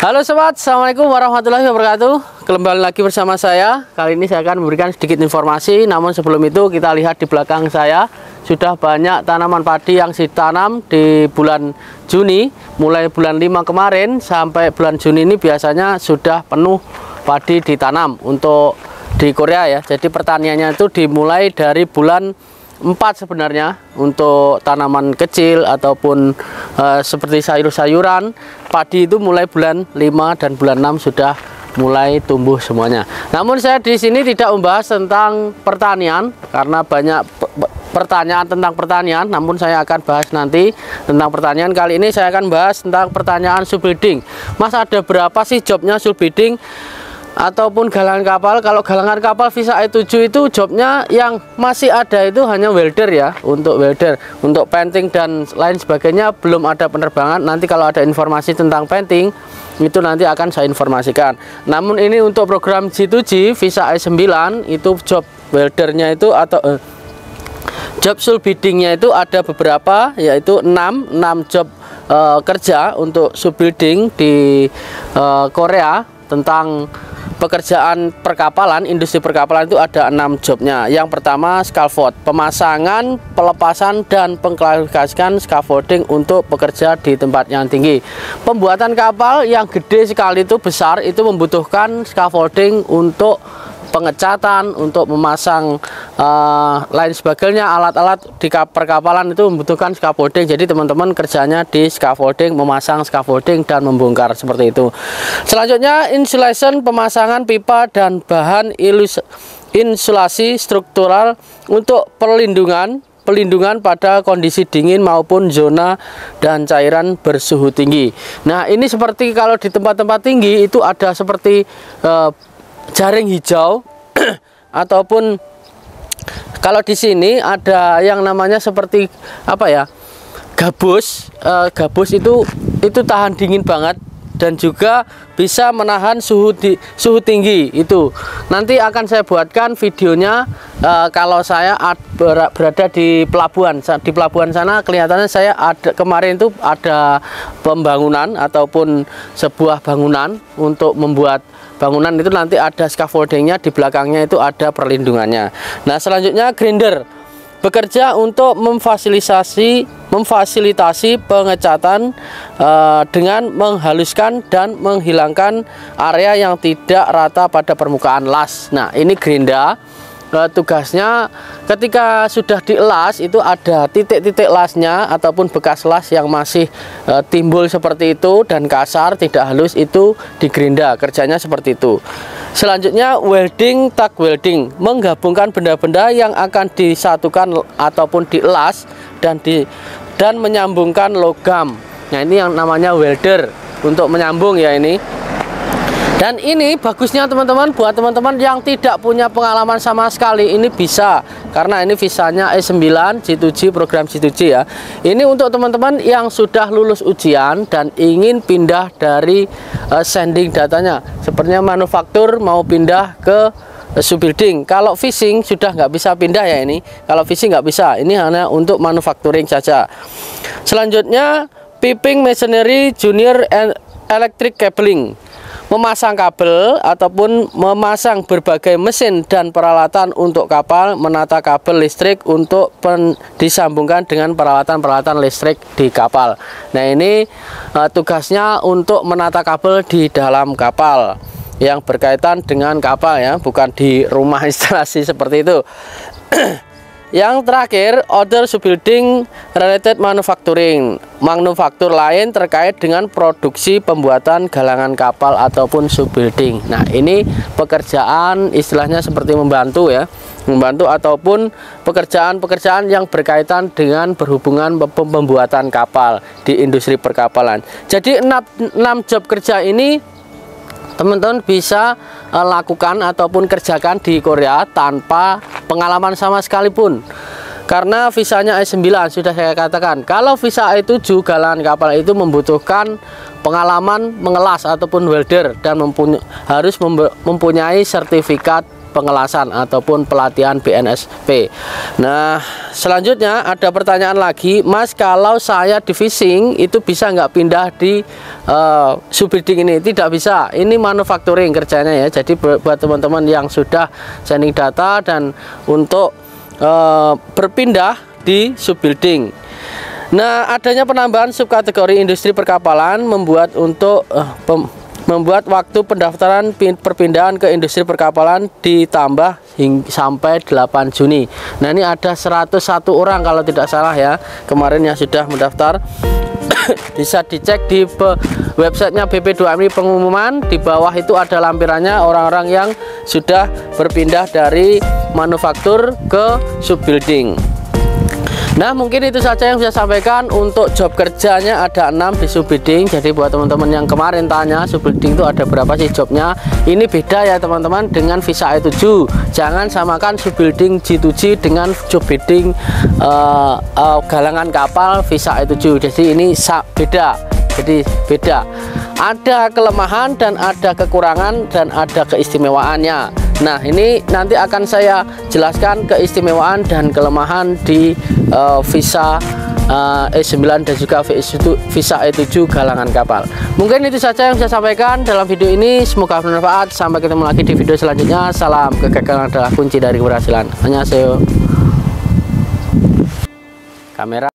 Halo sobat, assalamualaikum warahmatullahi wabarakatuh. Kembali lagi bersama saya. Kali ini saya akan memberikan sedikit informasi. Namun sebelum itu kita lihat di belakang saya sudah banyak tanaman padi yang ditanam di bulan Juni. Mulai bulan 5 kemarin sampai bulan Juni ini biasanya sudah penuh padi ditanam untuk di Korea ya. Jadi pertaniannya itu dimulai dari bulan 4 sebenarnya untuk tanaman kecil ataupun seperti sayur-sayuran. Padi itu mulai bulan 5 dan bulan 6 sudah mulai tumbuh semuanya. Namun saya di sini tidak membahas tentang pertanian karena banyak pertanyaan tentang pertanian, namun saya akan bahas nanti tentang pertanian. Kali ini saya akan bahas tentang pertanyaan subbidding. Mas, ada berapa sih jobnya subbidding ataupun galangan kapal? Kalau galangan kapal visa E7 itu jobnya yang masih ada itu hanya welder ya, untuk welder. Untuk painting dan lain sebagainya belum ada penerbangan. Nanti kalau ada informasi tentang painting itu nanti akan saya informasikan. Namun ini untuk program G2G visa E9 itu job weldernya itu atau job subbiddingnya itu ada beberapa, yaitu 6 job kerja untuk subbidding di Korea tentang pekerjaan perkapalan, industri perkapalan itu ada 6 jobnya. Yang pertama scaffold, pemasangan, pelepasan dan pengklarifikasian scaffolding untuk pekerja di tempat yang tinggi. Pembuatan kapal yang gede sekali itu besar itu membutuhkan scaffolding untuk pengecatan, untuk memasang lain sebagainya, alat-alat di perkapalan itu membutuhkan scaffolding. Jadi teman-teman kerjanya di scaffolding, memasang scaffolding dan membongkar seperti itu. Selanjutnya insulation, pemasangan pipa dan bahan insulasi struktural untuk perlindungan pada kondisi dingin maupun zona dan cairan bersuhu tinggi. Nah, ini seperti kalau di tempat-tempat tinggi itu ada seperti jaring hijau ataupun kalau di sini ada yang namanya seperti apa ya, gabus. Gabus itu tahan dingin banget dan juga bisa menahan suhu tinggi. Itu nanti akan saya buatkan videonya kalau saya berada di pelabuhan. Di pelabuhan sana kelihatannya saya ada kemarin itu ada pembangunan ataupun sebuah bangunan. Untuk membuat bangunan itu nanti ada scaffoldingnya, di belakangnya itu ada perlindungannya. Nah, selanjutnya grinder bekerja untuk memfasilitasi pengecatan dengan menghaluskan dan menghilangkan area yang tidak rata pada permukaan las. Nah, ini gerinda. Tugasnya ketika sudah dielas itu ada titik-titik lasnya ataupun bekas las yang masih timbul seperti itu dan kasar, tidak halus, itu digerinda. Kerjanya seperti itu. Selanjutnya welding, tack welding, menggabungkan benda-benda yang akan disatukan ataupun dielas dan menyambungkan logam. Nah, ini yang namanya welder, untuk menyambung ya ini. Dan ini bagusnya teman-teman, buat teman-teman yang tidak punya pengalaman sama sekali, ini bisa, karena ini visanya E9 G2G, program G2G ya. Ini untuk teman-teman yang sudah lulus ujian dan ingin pindah dari sending datanya, sepertinya manufaktur mau pindah ke subbidding. Kalau fishing sudah nggak bisa pindah ya ini. Kalau fishing nggak bisa, ini hanya untuk manufacturing saja. Selanjutnya piping machinery junior and electric cabling, memasang kabel ataupun memasang berbagai mesin dan peralatan untuk kapal, menata kabel listrik untuk disambungkan dengan peralatan-peralatan listrik di kapal. Nah, ini tugasnya untuk menata kabel di dalam kapal yang berkaitan dengan kapal ya, bukan di rumah instalasi seperti itu. Yang terakhir, other subbidding related manufacturing, manufaktur lain terkait dengan produksi pembuatan galangan kapal ataupun subbidding. Nah, ini pekerjaan istilahnya seperti membantu ya, membantu ataupun pekerjaan-pekerjaan yang berkaitan dengan berhubungan pembuatan kapal di industri perkapalan. Jadi 6 job kerja ini teman-teman bisa lakukan ataupun kerjakan di Korea tanpa pengalaman sama sekalipun. Karena visanya E9 sudah saya katakan. Kalau visa E7 galangan kapal itu membutuhkan pengalaman mengelas ataupun welder dan harus mempunyai sertifikat pengelasan ataupun pelatihan BNSP. Nah, selanjutnya ada pertanyaan lagi, Mas, kalau saya di fishing itu bisa nggak pindah di subbidding ini? Tidak bisa, ini manufacturing kerjanya ya. Jadi buat teman-teman yang sudah sending data dan untuk berpindah di subbuilding. Nah, adanya penambahan subkategori industri perkapalan membuat waktu pendaftaran perpindahan ke industri perkapalan ditambah sampai 8 Juni. Nah, ini ada 101 orang kalau tidak salah ya kemarin yang sudah mendaftar. Bisa dicek di websitenya BP2MI pengumuman. Di bawah itu ada lampirannya orang-orang yang sudah berpindah dari manufaktur ke subbuilding. Nah, mungkin itu saja yang saya sampaikan. Untuk job kerjanya ada 6 di subbidding. Jadi buat teman-teman yang kemarin tanya subbidding itu ada berapa sih jobnya, ini beda ya teman-teman dengan visa E7. Jangan samakan subbidding G2G dengan subbidding galangan kapal visa E7. Jadi ini beda. Jadi beda. Ada kelemahan dan ada kekurangan dan ada keistimewaannya. Nah, ini nanti akan saya jelaskan keistimewaan dan kelemahan di visa E9 dan juga visa E7 galangan kapal. Mungkin itu saja yang saya sampaikan dalam video ini. Semoga bermanfaat. Sampai ketemu lagi di video selanjutnya. Salam, kegagalan adalah kunci dari keberhasilan. Annyeonghaseyo. Kamera